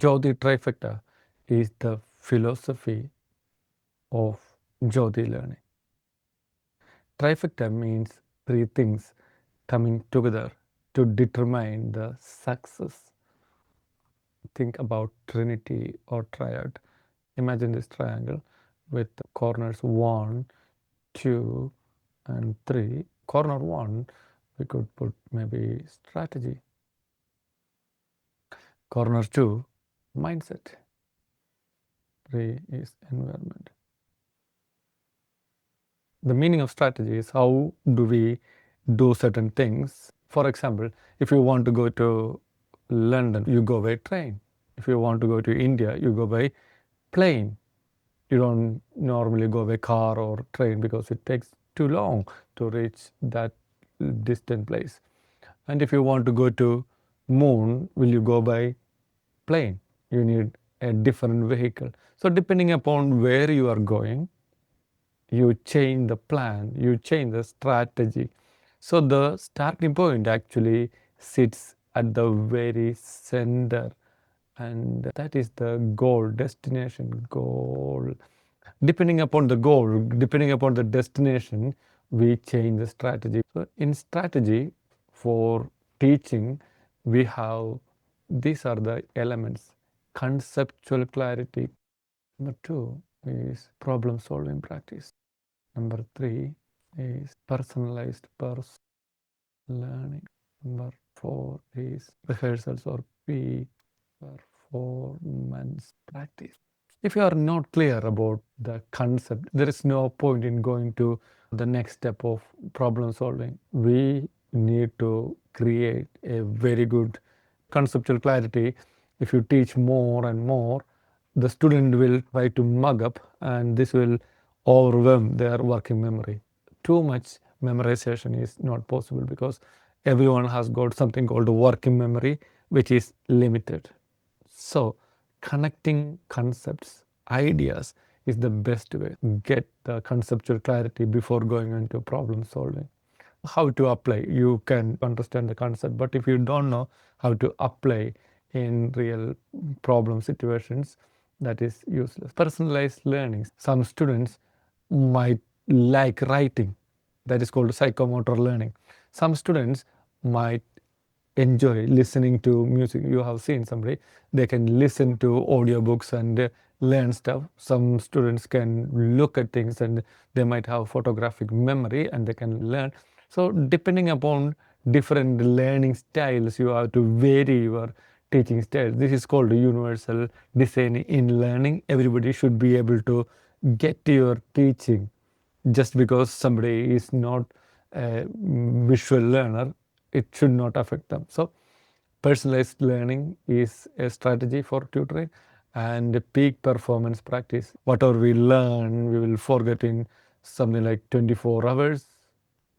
Jothi Trifecta is the philosophy of Jothi learning. Trifecta means three things coming together to determine the success. Think about Trinity or Triad. Imagine this triangle with corners 1, 2, and 3. Corner 1, we could put maybe strategy. Corner 2, mindset. 3 is environment. The meaning of strategy is how do we do certain things. For example, if you want to go to London, you go by train. If you want to go to India, you go by plane. You don't normally go by car or train because it takes too long to reach that distant place. And if you want to go to moon, will you go by plane? You need a different vehicle. So depending upon where you are going, you change the plan, you change the strategy. So the starting point actually sits at the very center, and that is the goal, destination, goal. Depending upon the goal, depending upon the destination, we change the strategy. So in strategy for teaching, we have, these are the elements: conceptual clarity. Number 2 is problem solving practice. Number 3 is personalized learning. Number 4 is rehearsals or performance practice. If you are not clear about the concept, there is no point in going to the next step of problem solving. We need to create a very good conceptual clarity. If you teach more and more, the student will try to mug up, and this will overwhelm their working memory. Too much memorization is not possible because everyone has got something called working memory, which is limited. So connecting concepts, ideas is the best way. Get the conceptual clarity before going into problem solving. How to apply, you can understand the concept, but if you don't know how to apply in real problem situations, that is useless. Personalized learning. Some students might like writing, that is called psychomotor learning. Some students might enjoy listening to music. You have seen somebody, they can listen to audiobooks and learn stuff. Some students can look at things and they might have photographic memory and they can learn. So depending upon different learning styles, you have to vary your teaching style. This is called universal design in learning. Everybody should be able to get to your teaching. Just because somebody is not a visual learner, it should not affect them. So personalized learning is a strategy for tutoring, and peak performance practice. Whatever we learn, we will forget in something like 24 hours.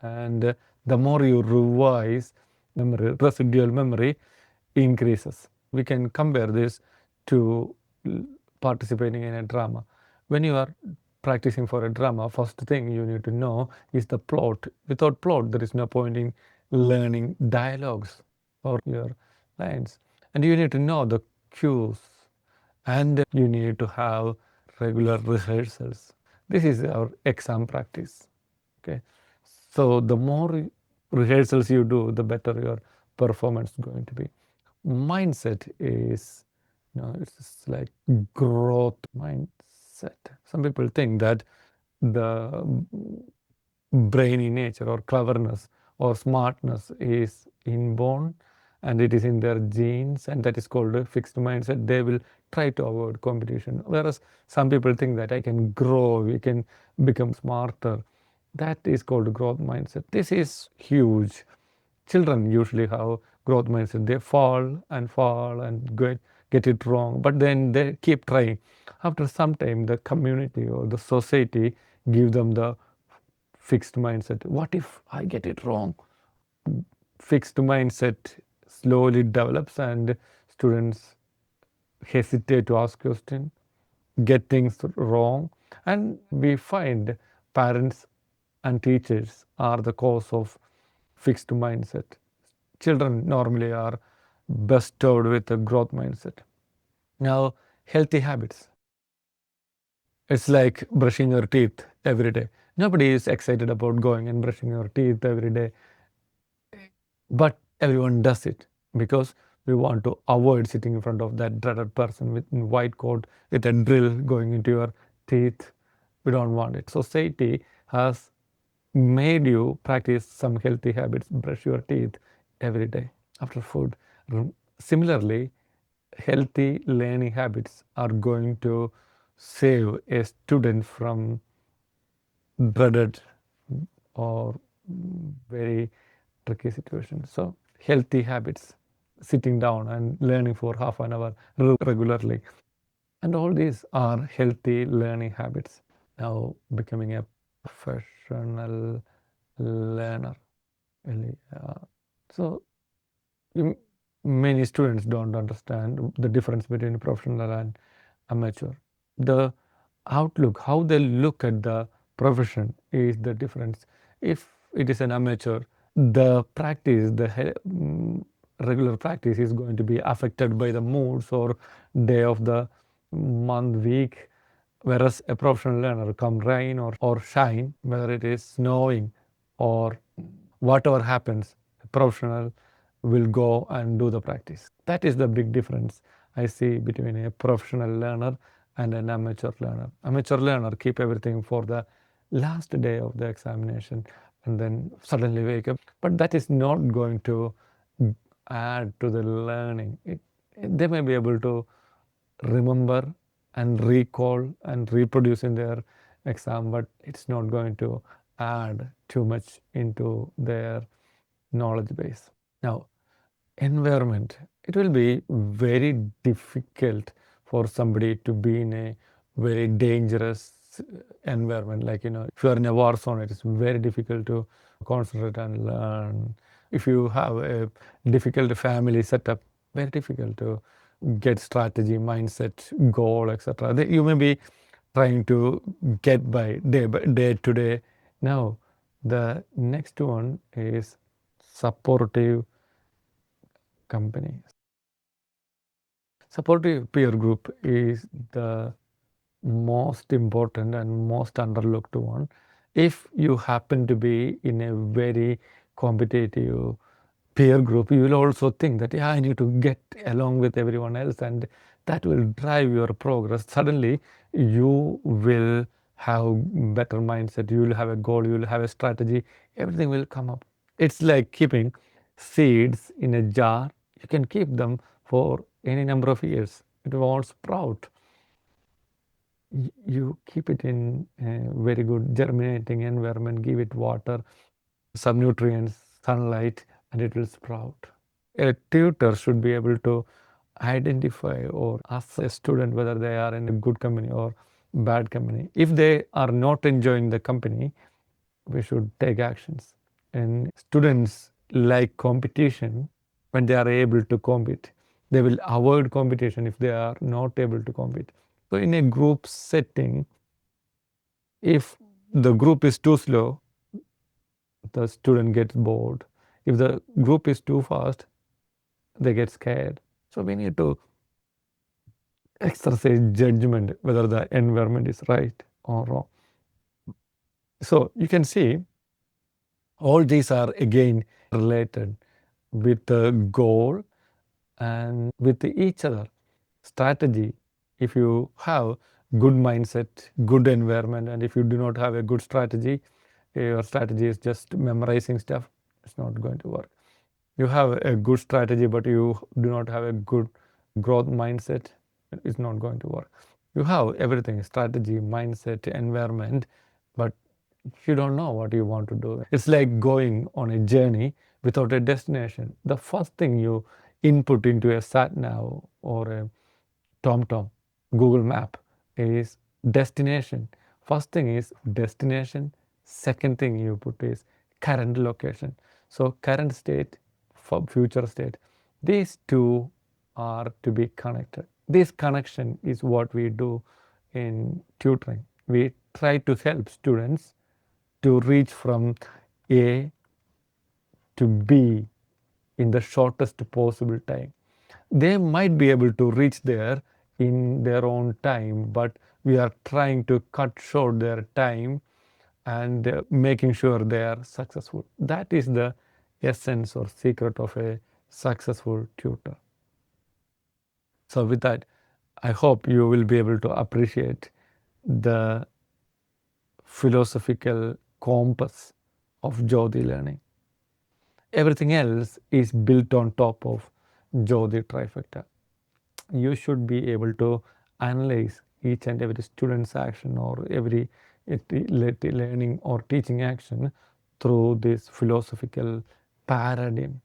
And the more you revise, memory, residual memory increases. We can compare this to participating in a drama. When you are practicing for a drama, first thing you need to know is the plot. Without plot, there is no point in learning dialogues or your lines. And you need to know the cues, and you need to have regular rehearsals. This is our exam practice. Okay, so the more rehearsals you do, the better your performance is going to be. Mindset is, it's like growth mindset. Some people think that the brainy nature or cleverness or smartness is inborn and it is in their genes, and that is called a fixed mindset. They will try to avoid competition. Whereas some people think that I can grow, we can become smarter. That is called growth mindset. This is huge. Children usually have growth mindset. They fall and get it wrong, but then they keep trying. After some time, the community or the society give them the fixed mindset. What if I get it wrong? Fixed mindset slowly develops and students hesitate to ask questions, get things wrong, and we find parents and teachers are the cause of fixed mindset. Children normally are bestowed with a growth mindset. Now, healthy habits. It's like brushing your teeth every day. Nobody is excited about going and brushing your teeth every day, but everyone does it because we want to avoid sitting in front of that dreaded person with white coat with a drill going into your teeth. We don't want it. Society has made you practice some healthy habits, brush your teeth every day after food. Similarly, healthy learning habits are going to save a student from dreaded or very tricky situations. So, healthy habits, sitting down and learning for half an hour regularly. And all these are healthy learning habits. Now, becoming a professional learner. Really, so many students don't understand the difference between professional and amateur. The outlook, how they look at the profession is the difference. If it is an amateur, the practice, regular practice is going to be affected by the moods or day of the month, week. Whereas a professional learner, come rain or shine, whether it is snowing or whatever happens, a professional will go and do the practice. That is the big difference I see between a professional learner and an amateur learner. Amateur learner keep everything for the last day of the examination and then suddenly wake up. But that is not going to add to the learning. They may be able to remember and recall and reproduce in their exam, but it's not going to add too much into their knowledge base. Now, environment. It will be very difficult for somebody to be in a very dangerous environment. Like, if you are in a war zone, it is very difficult to concentrate and learn. If you have a difficult family setup, very difficult to get strategy, mindset, goal, etc. You may be trying to get by day to day. Now, the next one is supportive company. Supportive peer group is the most important and most underlooked one. If you happen to be in a very competitive peer group, you will also think that, yeah, I need to get along with everyone else, and that will drive your progress. Suddenly, you will have better mindset, you will have a goal, you will have a strategy, everything will come up. It's like keeping seeds in a jar. You can keep them for any number of years. It won't sprout. You keep it in a very good germinating environment, give it water, some nutrients, sunlight, and it will sprout. A tutor should be able to identify or ask a student whether they are in a good company or bad company. If they are not enjoying the company, we should take actions. And students like competition when they are able to compete. They will avoid competition if they are not able to compete. So in a group setting, if the group is too slow, the student gets bored. If the group is too fast, they get scared. So we need to exercise judgment whether the environment is right or wrong. So you can see all these are again related with the goal and with each other. Strategy. If you have good mindset, good environment, and if you do not have a good strategy, your strategy is just memorizing stuff, it's not going to work. You have a good strategy, but you do not have a good growth mindset, it's not going to work. You have everything, strategy, mindset, environment, but you don't know what you want to do. It's like going on a journey without a destination. The first thing you input into a sat nav or a TomTom, Google Map is destination. First thing is destination. Second thing you put is current location. So current state, future state. These two are to be connected. This connection is what we do in tutoring. We try to help students to reach from A to B in the shortest possible time. They might be able to reach there in their own time, but we are trying to cut short their time and making sure they are successful. That is the essence or secret of a successful tutor. So with that, I hope you will be able to appreciate the philosophical compass of Jothi learning. Everything else is built on top of Jothi Trifecta. You should be able to analyze each and every student's action or every learning or teaching action through this philosophical paradigm.